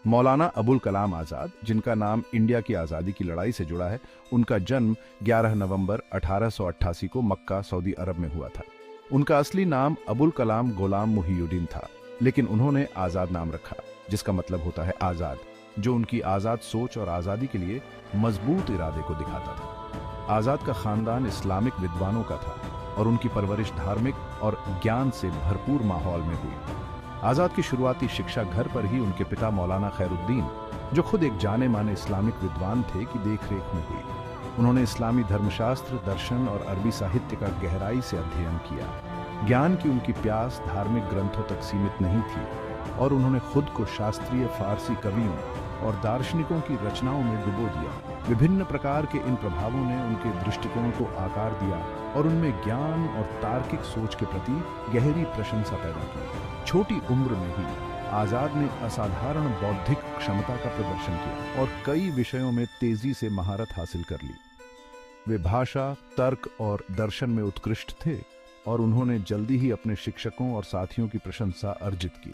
मौलाना अबुल कलाम आज़ाद, जिनका नाम इंडिया की आज़ादी की लड़ाई से जुड़ा है, उनका जन्म 11 नवंबर 1888 को मक्का, सऊदी अरब में हुआ था। उनका असली नाम अबुल कलाम गुलाम मुहियुद्दीन था, लेकिन उन्होंने आज़ाद नाम रखा, जिसका मतलब होता है आज़ाद, जो उनकी आज़ाद सोच और आज़ादी के लिए मजबूत इरादे को दिखाता था। आज़ाद का खानदान इस्लामिक विद्वानों का था और उनकी परवरिश धार्मिक और ज्ञान से भरपूर माहौल में हुई। आज़ाद की शुरुआती शिक्षा घर पर ही उनके पिता मौलाना खैरुद्दीन, जो खुद एक जाने माने इस्लामिक विद्वान थे, की देखरेख में हुई। उन्होंने इस्लामी धर्मशास्त्र, दर्शन और अरबी साहित्य का गहराई से अध्ययन किया। ज्ञान की उनकी प्यास धार्मिक ग्रंथों तक सीमित नहीं थी और उन्होंने खुद को शास्त्रीय फारसी कवियों और दार्शनिकों की रचनाओं में डुबो दिया। विभिन्न प्रकार के इन प्रभावों ने उनके दृष्टिकोण को आकार दिया और उनमें ज्ञान और तार्किक सोच के प्रति गहरी प्रशंसा पैदा की। छोटी उम्र में ही आज़ाद ने असाधारण बौद्धिक क्षमता का प्रदर्शन किया और कई विषयों में तेजी से महारत हासिल कर ली। वे भाषा, तर्क और दर्शन में उत्कृष्ट थे और उन्होंने जल्दी ही अपने शिक्षकों और साथियों की प्रशंसा अर्जित की।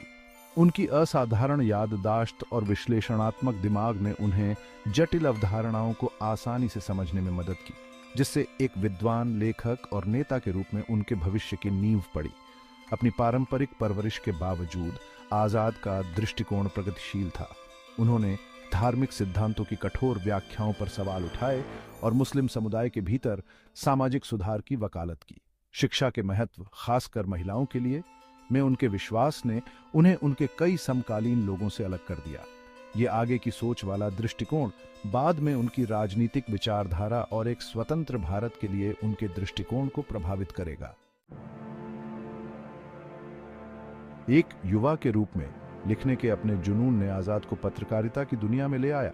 उनकी असाधारण याददाश्त और विश्लेषणात्मक दिमाग ने उन्हें जटिल अवधारणाओं को आसानी से समझने में मदद की, जिससे एक विद्वान, लेखक और नेता के रूप में उनके भविष्य की नींव पड़ी। अपनी पारंपरिक परवरिश के बावजूद आज़ाद का दृष्टिकोण प्रगतिशील था। उन्होंने धार्मिक सिद्धांतों की कठोर व्याख्याओं पर सवाल उठाए और मुस्लिम समुदाय के भीतर सामाजिक सुधार की वकालत की। शिक्षा के महत्व, खासकर महिलाओं के लिए, में उनके विश्वास ने उन्हें उनके कई समकालीन लोगों से अलग कर दिया। ये आगे की सोच वाला दृष्टिकोण बाद में उनकी राजनीतिक विचारधारा और एक स्वतंत्र भारत के लिए उनके दृष्टिकोण को प्रभावित करेगा। एक युवा के रूप में लिखने के अपने जुनून ने आज़ाद को पत्रकारिता की दुनिया में ले आया,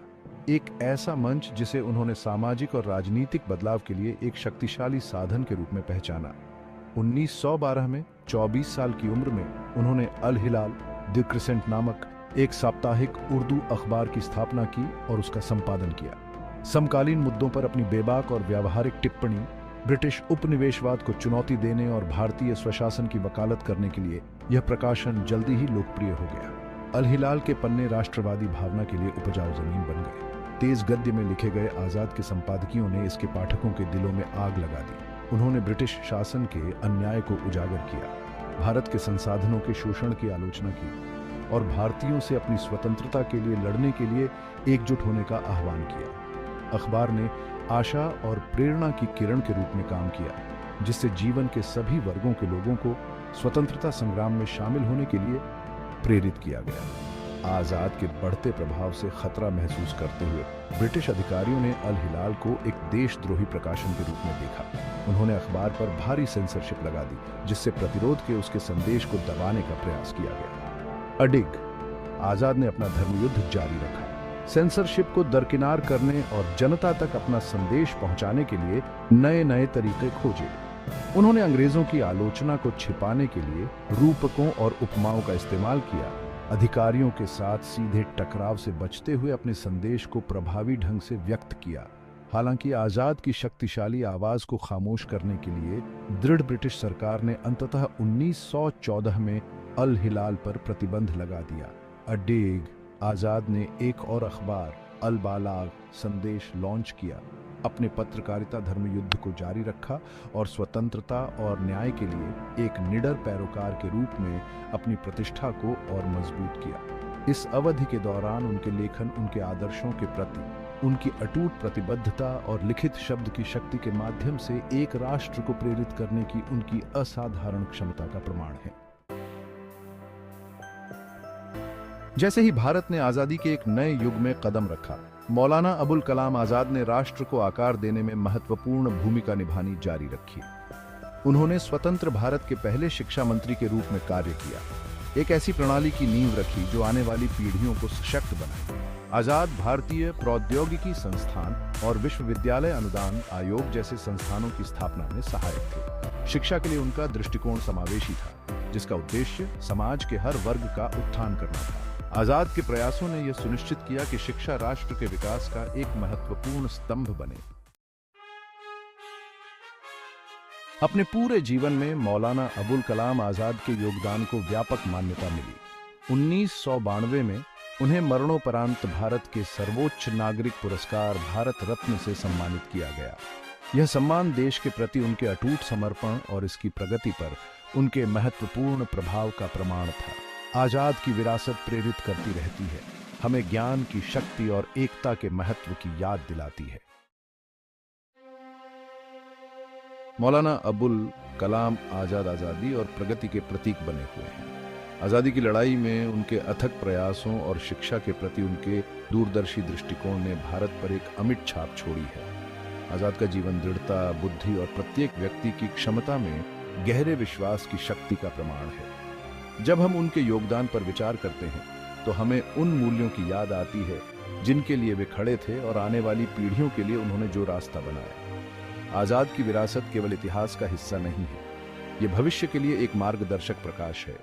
एक ऐसा मंच जिसे उन्होंने सामाजिक और राजनीतिक बदलाव के लिए एक शक्तिशाली साधन के रूप में पहचाना। 1912 में 24 साल की उम्र में उन्होंने अल हिलाल द क्रिसेंट नामक एक साप्ताहिक उर्दू अखबार की स्थापना की और उसका संपादन किया। समकालीन मुद्दों पर अपनी बेबाक और व्यावहारिक टिप्पणी, ब्रिटिश उपनिवेशवाद को चुनौती देने और भारतीय स्वशासन की वकालत करने के लिए यह प्रकाशन जल्दी ही लोकप्रिय हो गया। अल हिलाल के पन्ने राष्ट्रवादी भावना के लिए उपजाऊ जमीन बन गए। तेज गद्य में लिखे गए आज़ाद के संपादकियों ने इसके पाठकों के दिलों में आग लगा दी। उन्होंने ब्रिटिश शासन के अन्याय को उजागर किया, भारत के संसाधनों के शोषण की आलोचना की और भारतीयों से अपनी स्वतंत्रता के लिए लड़ने के लिए एकजुट होने का आह्वान किया। अखबार ने आशा और प्रेरणा की किरण के रूप में काम किया, जिससे जीवन के सभी वर्गों के लोगों को स्वतंत्रता संग्राम में शामिल होने के लिए प्रेरित किया गया। आज़ाद के बढ़ते प्रभाव से खतरा महसूस करते हुए ब्रिटिश अधिकारियों ने अल हिलाल को एक देशद्रोही प्रकाशन के रूप में देखा। उन्होंने अखबार पर भारी सेंसरशिप लगा दी, जिससे प्रतिरोध के उसके संदेश को दबाने का प्रयास किया गया। अडिग, आज़ाद ने अपना धर्मयुद्ध जारी रखा, सेंसरशिप को दरकिनार करने और जनता तक अपना संदेश पहुंचाने के लिए नए नए तरीके खोजे। उन्होंने अंग्रेजों की आलोचना को छिपाने के लिए रूपकों और उपमाओं का इस्तेमाल किया। अधिकारियों के साथ सीधे टकराव से बचते हुए अपने संदेश को प्रभावी ढंग से व्यक्त किया। हालांकि आज़ाद की शक्तिशाली आवाज को खामोश करने के लिए दृढ़ ब्रिटिश सरकार ने अंततः 1914 में अल हिलाल पर प्रतिबंध लगा दिया। अडेग, आज़ाद ने एक और अखबार अल बालाग संदेश लॉन्च किया, अपने पत्रकारिता धर्मयुद्ध को जारी रखा और स्वतंत्रता और न्याय के लिए एक निडर पैरोकार के रूप में अपनी प्रतिष्ठा को और मजबूत किया। इस अवधि के दौरान उनके लेखन उनके आदर्शों के प्रति उनकी अटूट प्रतिबद्धता और लिखित शब्द की शक्ति के माध्यम से एक राष्ट्र को प्रेरित करने की उनकी असाधारण क्षमता का प्रमाण है। जैसे ही भारत ने आज़ादी के एक नए युग में कदम रखा, मौलाना अबुल कलाम आज़ाद ने राष्ट्र को आकार देने में महत्वपूर्ण भूमिका निभानी जारी रखी। उन्होंने स्वतंत्र भारत के पहले शिक्षा मंत्री के रूप में कार्य किया, एक ऐसी प्रणाली की नींव रखी जो आने वाली पीढ़ियों को सशक्त बनाए। आज़ाद भारतीय प्रौद्योगिकी संस्थान और विश्वविद्यालय अनुदान आयोग जैसे संस्थानों की स्थापना में सहायक थे। शिक्षा के लिए उनका दृष्टिकोण समावेशी था, जिसका उद्देश्य समाज के हर वर्ग का उत्थान करना था। आज़ाद के प्रयासों ने यह सुनिश्चित किया कि शिक्षा राष्ट्र के विकास का एक महत्वपूर्ण स्तंभ बने। अपने पूरे जीवन में मौलाना अबुल कलाम आज़ाद के योगदान को व्यापक मान्यता मिली। 1992 में उन्हें मरणोपरांत भारत के सर्वोच्च नागरिक पुरस्कार भारत रत्न से सम्मानित किया गया। यह सम्मान देश के प्रति उनके अटूट समर्पण और इसकी प्रगति पर उनके महत्वपूर्ण प्रभाव का प्रमाण था। आजाद की विरासत प्रेरित करती रहती है, हमें ज्ञान की शक्ति और एकता के महत्व की याद दिलाती है। मौलाना अबुल कलाम आजाद आजादी और प्रगति के प्रतीक बने हुए हैं। आजादी की लड़ाई में उनके अथक प्रयासों और शिक्षा के प्रति उनके दूरदर्शी दृष्टिकोण ने भारत पर एक अमिट छाप छोड़ी है। आजाद का जीवन दृढ़ता, बुद्धि और प्रत्येक व्यक्ति की क्षमता में गहरे विश्वास की शक्ति का प्रमाण है। जब हम उनके योगदान पर विचार करते हैं तो हमें उन मूल्यों की याद आती है जिनके लिए वे खड़े थे और आने वाली पीढ़ियों के लिए उन्होंने जो रास्ता बनाया। आजाद की विरासत केवल इतिहास का हिस्सा नहीं है, ये भविष्य के लिए एक मार्गदर्शक प्रकाश है।